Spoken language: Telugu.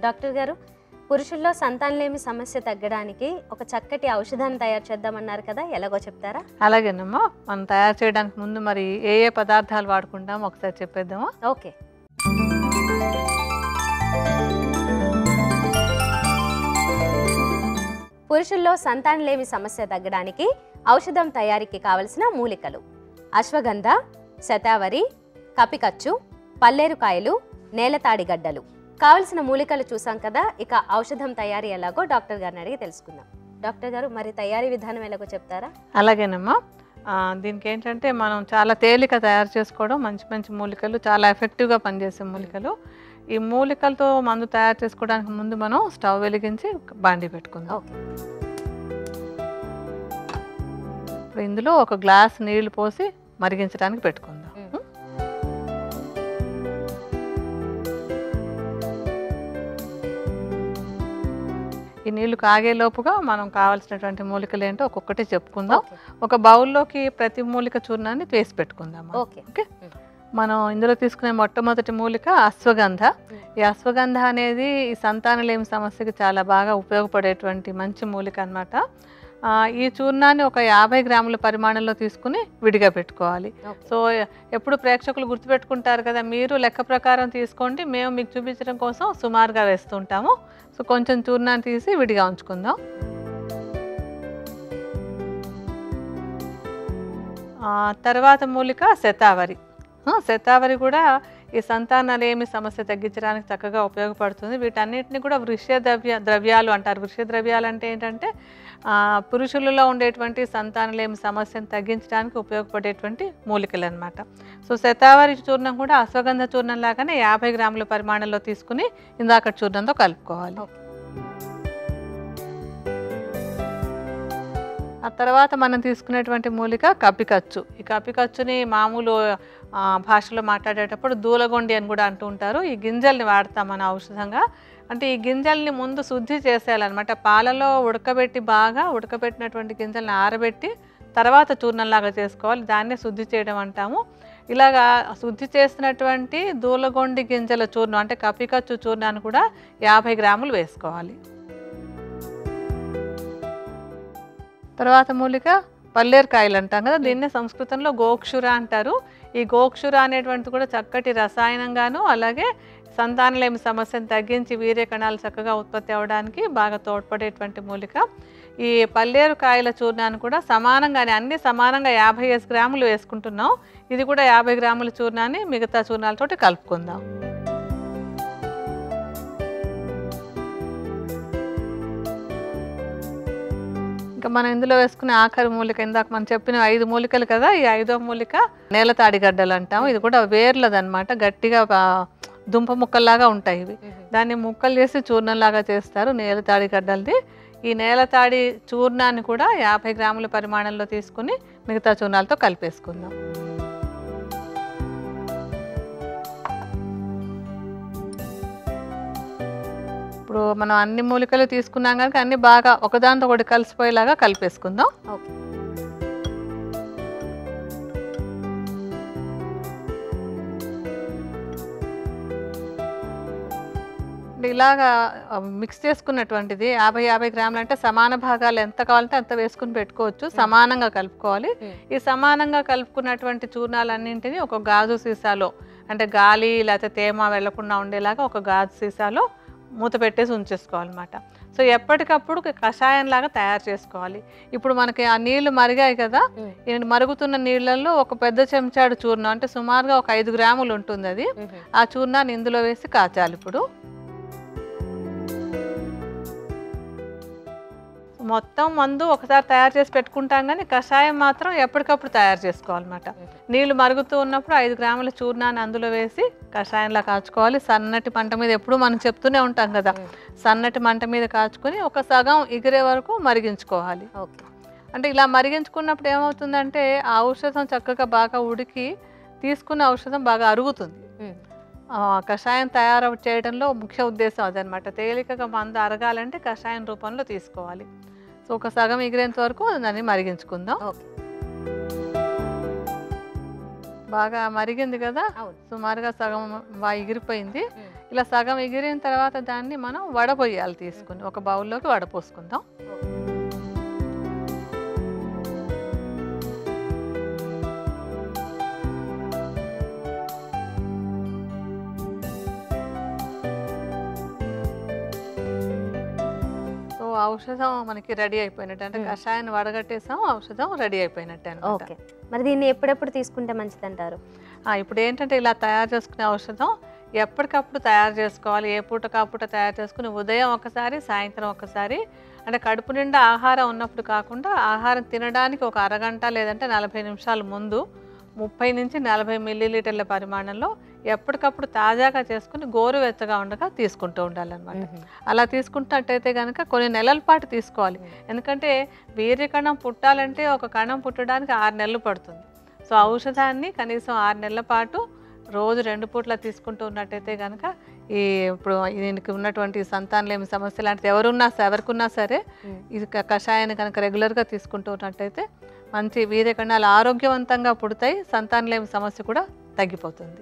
డాక్టర్ గారు, పురుషుల్లో సంతానలేమి సమస్య తగ్గడానికి ఒక చక్కటి ఔషధాన్ని తయారు చేద్దామన్నారు కదా, ఎలాగో చెప్తారా? అలాగేనమ్మా. మనం తయారు చేయడానికి ముందు మరి ఏ ఏ పదార్థాలు వాడుకుంటామో ఒకసారి చెప్పేద్దామా? ఓకే. పురుషుల్లో సంతానలేమి సమస్య తగ్గడానికి ఔషధం తయారీకి కావలసిన మూలికలు: అశ్వగంధ, శతావరి, కపికచ్చు, పల్లేరుకాయలు, నేలతాడిగడ్డలు. కావలసిన మూలికలు చూసాం కదా, ఇక ఔషధం తయారీ ఎలాగో డాక్టర్ గారిని అడిగి తెలుసుకుందాం. డాక్టర్ గారు, మరి తయారీ విధానం ఎలాగో చెప్తారా? అలాగేనమ్మా. దీనికి ఏంటంటే మనం చాలా తేలిక తయారు చేసుకోవడం, మంచి మంచి మూలికలు, చాలా ఎఫెక్టివ్గా పనిచేసే మూలికలు. ఈ మూలికలతో మందు తయారు చేసుకోవడానికి ముందు మనం స్టవ్ వెలిగించి బాండీ పెట్టుకుందాం. ఓకే. ఇప్పుడు ఇందులో ఒక గ్లాస్ నీళ్లు పోసి మరిగించడానికి పెట్టుకుందాం. ఈ నీళ్లు కాగేలోపుగా మనం కావాల్సినటువంటి మూలికలు ఏంటో ఒక్కొక్కటి చెప్పుకుందాం. ఒక బౌల్లోకి ప్రతి మూలిక చూర్ణాన్ని వేసి పెట్టుకుందాం. ఓకే. మనం ఇందులో తీసుకునే మొట్టమొదటి మూలిక అశ్వగంధ. ఈ అశ్వగంధ అనేది ఈ సంతానలేమి సమస్యకి చాలా బాగా ఉపయోగపడేటువంటి మంచి మూలిక అన్నమాట. ఈ చూర్ణాన్ని ఒక 50 గ్రాముల పరిమాణంలో తీసుకుని విడిగా పెట్టుకోవాలి. సో ఎప్పుడు ప్రేక్షకులు గుర్తుపెట్టుకుంటారు కదా, మీరు లెక్క ప్రకారం తీసుకోండి, మేము మీకు చూపించడం కోసం సుమారుగా వేస్తుంటాము. సో కొంచెం చూర్ణాన్ని తీసి విడిగా ఉంచుకుందాం. తర్వాత మూలిక శతావరి. శతావరి కూడా ఈ సంతానలేమి సమస్య తగ్గించడానికి చక్కగా ఉపయోగపడుతుంది. వీటన్నిటిని కూడా ద్రవ్యాలు అంటారు. ద్రవ్యాలు అంటే ఏంటంటే పురుషులలో ఉండేటువంటి సంతానలేమి సమస్యను తగ్గించడానికి ఉపయోగపడేటువంటి మూలికలు అన్నమాట. సో శతావరి చూర్ణం కూడా అశ్వగంధ చూర్ణం లాగానే 50 గ్రాముల పరిమాణంలో తీసుకుని ఇందాక చూర్ణంతో కలుపుకోవాలి. ఆ తర్వాత మనం తీసుకునేటువంటి మూలిక కపికచ్చు. ఈ కపికచ్చుని మామూలు భాషలో మాట్లాడేటప్పుడు దూలగొండి అని కూడా అంటూ ఉంటారు. ఈ గింజల్ని వాడతాం మన ఔషధంగా. అంటే ఈ గింజల్ని ముందు శుద్ధి చేసేయాలన్నమాట. పాలలో బాగా ఉడకబెట్టినటువంటి గింజల్ని ఆరబెట్టి తర్వాత చూర్ణంలాగా చేసుకోవాలి. దాన్నే శుద్ధి చేయడం అంటాము. ఇలాగా శుద్ధి చేసినటువంటి దూలగొండి గింజల చూర్ణం అంటే కపికచ్చు చూర్ణాన్ని కూడా 50 గ్రాములు వేసుకోవాలి. తర్వాత మూలిక పల్లేరుకాయలు అంటాం కదా, దీన్నే సంస్కృతంలో గోక్షుర అంటారు. ఈ గోక్షుర అనేటువంటిది కూడా చక్కటి రసాయనంగాను, అలాగే సంతానలేమి సమస్యను తగ్గించి వీర్య కణాలు చక్కగా ఉత్పత్తి అవ్వడానికి బాగా తోడ్పడేటువంటి మూలిక. ఈ పల్లేరుకాయల చూర్ణాన్ని కూడా సమానంగానే అన్ని సమానంగా 50 గ్రాములు వేసుకుంటున్నాం. ఇది కూడా 50 గ్రాముల చూర్ణాన్ని మిగతా చూర్ణాలతోటి కలుపుకుందాం. ఇంకా మనం ఇందులో వేసుకునే ఆఖరి మూలిక, ఇందాక మనం చెప్పిన 5 మూలికలు కదా, ఈ 5వ మూలిక నేలతాడిగడ్డలు అంటాము. ఇది కూడా వేర్లదన్నమాట, గట్టిగా దుంప ముక్కల్లాగా ఉంటాయి ఇవి. దాన్ని ముక్కలు చేసి చూర్ణంలాగా చేస్తారు నేలతాడిగడ్డలది. ఈ నేలతాడి చూర్ణాన్ని కూడా 50 గ్రాముల పరిమాణంలో తీసుకుని మిగతా చూర్ణాలతో కలిపేసుకుందాం. ఇప్పుడు మనం అన్ని మూలికలు తీసుకున్నాం కనుక అన్ని బాగా ఒకదాంతో ఒకటి కలిసిపోయేలాగా కలిపేసుకుందాం. ఓకే. ఇలాగా మిక్స్ చేసుకున్నటువంటిది 50 గ్రాములు అంటే సమాన భాగాలు ఎంత కావాలంటే అంత వేసుకుని పెట్టుకోవచ్చు. సమానంగా కలుపుకోవాలి. ఈ సమానంగా కలుపుకున్నటువంటి చూర్ణాలన్నింటినీ ఒక గాజు సీసాలో, అంటే గాలి లేకపోతే తేమ వెళ్లకుండా ఉండేలాగా ఒక గాజు సీసాలో మూత పెట్టేసి ఉంచేసుకోవాలన్నమాట. సో ఎప్పటికప్పుడు కషాయం లాగా తయారు చేసుకోవాలి. ఇప్పుడు మనకి ఆ నీళ్లు మరిగాయి కదా, ఈ మరుగుతున్న నీళ్ళల్లో ఒక పెద్ద చెంచాడు చూర్ణం అంటే సుమారుగా ఒక 5 గ్రాములు ఉంటుంది అది. ఆ చూర్ణాన్ని ఇందులో వేసి కాచాలి. ఇప్పుడు మొత్తం మందు ఒకసారి తయారు చేసి పెట్టుకుంటాం, కానీ కషాయం మాత్రం ఎప్పటికప్పుడు తయారు చేసుకోవాలన్నమాట. నీళ్లు మరుగుతూ ఉన్నప్పుడు 5 గ్రాముల చూర్ణాన్ని అందులో వేసి కషాయంలా కాచుకోవాలి. సన్నటి మంట మీద, ఎప్పుడు మనం చెప్తూనే ఉంటాం కదా, సన్నటి మంట మీద కాచుకొని ఒక సగం ఎగిరే వరకు మరిగించుకోవాలి. ఓకే. అంటే ఇలా మరిగించుకున్నప్పుడు ఏమవుతుందంటే ఆ ఔషధం చక్కగా బాగా ఉడికి తీసుకున్న ఔషధం బాగా అరుగుతుంది. కషాయం తయారు చేయడంలో ముఖ్య ఉద్దేశం అదనమాట. తేలికగా మందు అరగాలంటే కషాయం రూపంలో తీసుకోవాలి. సో ఒక సగం ఎగిరేంత వరకు దాన్ని మరిగించుకుందాం. బాగా మరిగింది కదా, సుమారుగా సగం ఎగిరిపోయింది. ఇలా సగం ఎగిరిన తర్వాత దాన్ని మనం వడపోయాలి తీసుకుని ఒక బౌల్లోకి వడపోసుకుందాం. ఔషధం మనకి రెడీ అయిపోయినట్టు, అంటే కషాయాన్ని వడగట్టేసాం, ఔషధం రెడీ అయిపోయినట్టే అన్నమాట. ఓకే, మరి దీన్ని ఎప్పుడెప్పుడు తీసుకుంటే మంచిది అంటారు? ఇప్పుడు ఏంటంటే ఇలా తయారు చేసుకునే ఔషధం ఎప్పటికప్పుడు తయారు చేసుకోవాలి. ఏ పూట కాపూట తయారు చేసుకుని ఉదయం ఒకసారి, సాయంత్రం ఒకసారి, అంటే కడుపు నిండా ఆహారం ఉన్నప్పుడు కాకుండా ఆహారం తినడానికి ఒక అరగంట లేదంటే 40 నిమిషాల ముందు 30 నుంచి 40 మిల్లీలీటర్ల పరిమాణంలో ఎప్పటికప్పుడు తాజాగా చేసుకుని గోరువెచ్చగా ఉండగా తీసుకుంటూ ఉండాలన్నమాట. అలా తీసుకుంటున్నట్టయితే కనుక కొన్ని నెలల పాటు తీసుకోవాలి. ఎందుకంటే వీర్యకణం పుట్టాలంటే ఒక కణం పుట్టడానికి 6 నెలలు పడుతుంది. సో ఔషధాన్ని కనీసం 6 నెలల పాటు రోజు 2 పూట్ల తీసుకుంటూ ఉన్నట్టయితే కనుక ఇప్పుడు దీనికి ఉన్నటువంటి సంతానలేమి సమస్య లాంటిది ఎవరికున్నా సరే ఇది కషాయాన్ని కనుక రెగ్యులర్గా తీసుకుంటూ ఉన్నట్టయితే మంచి వీర్యకణాలు ఆరోగ్యవంతంగా పుడతాయి, సంతానలేమి సమస్య కూడా తగ్గిపోతుంది.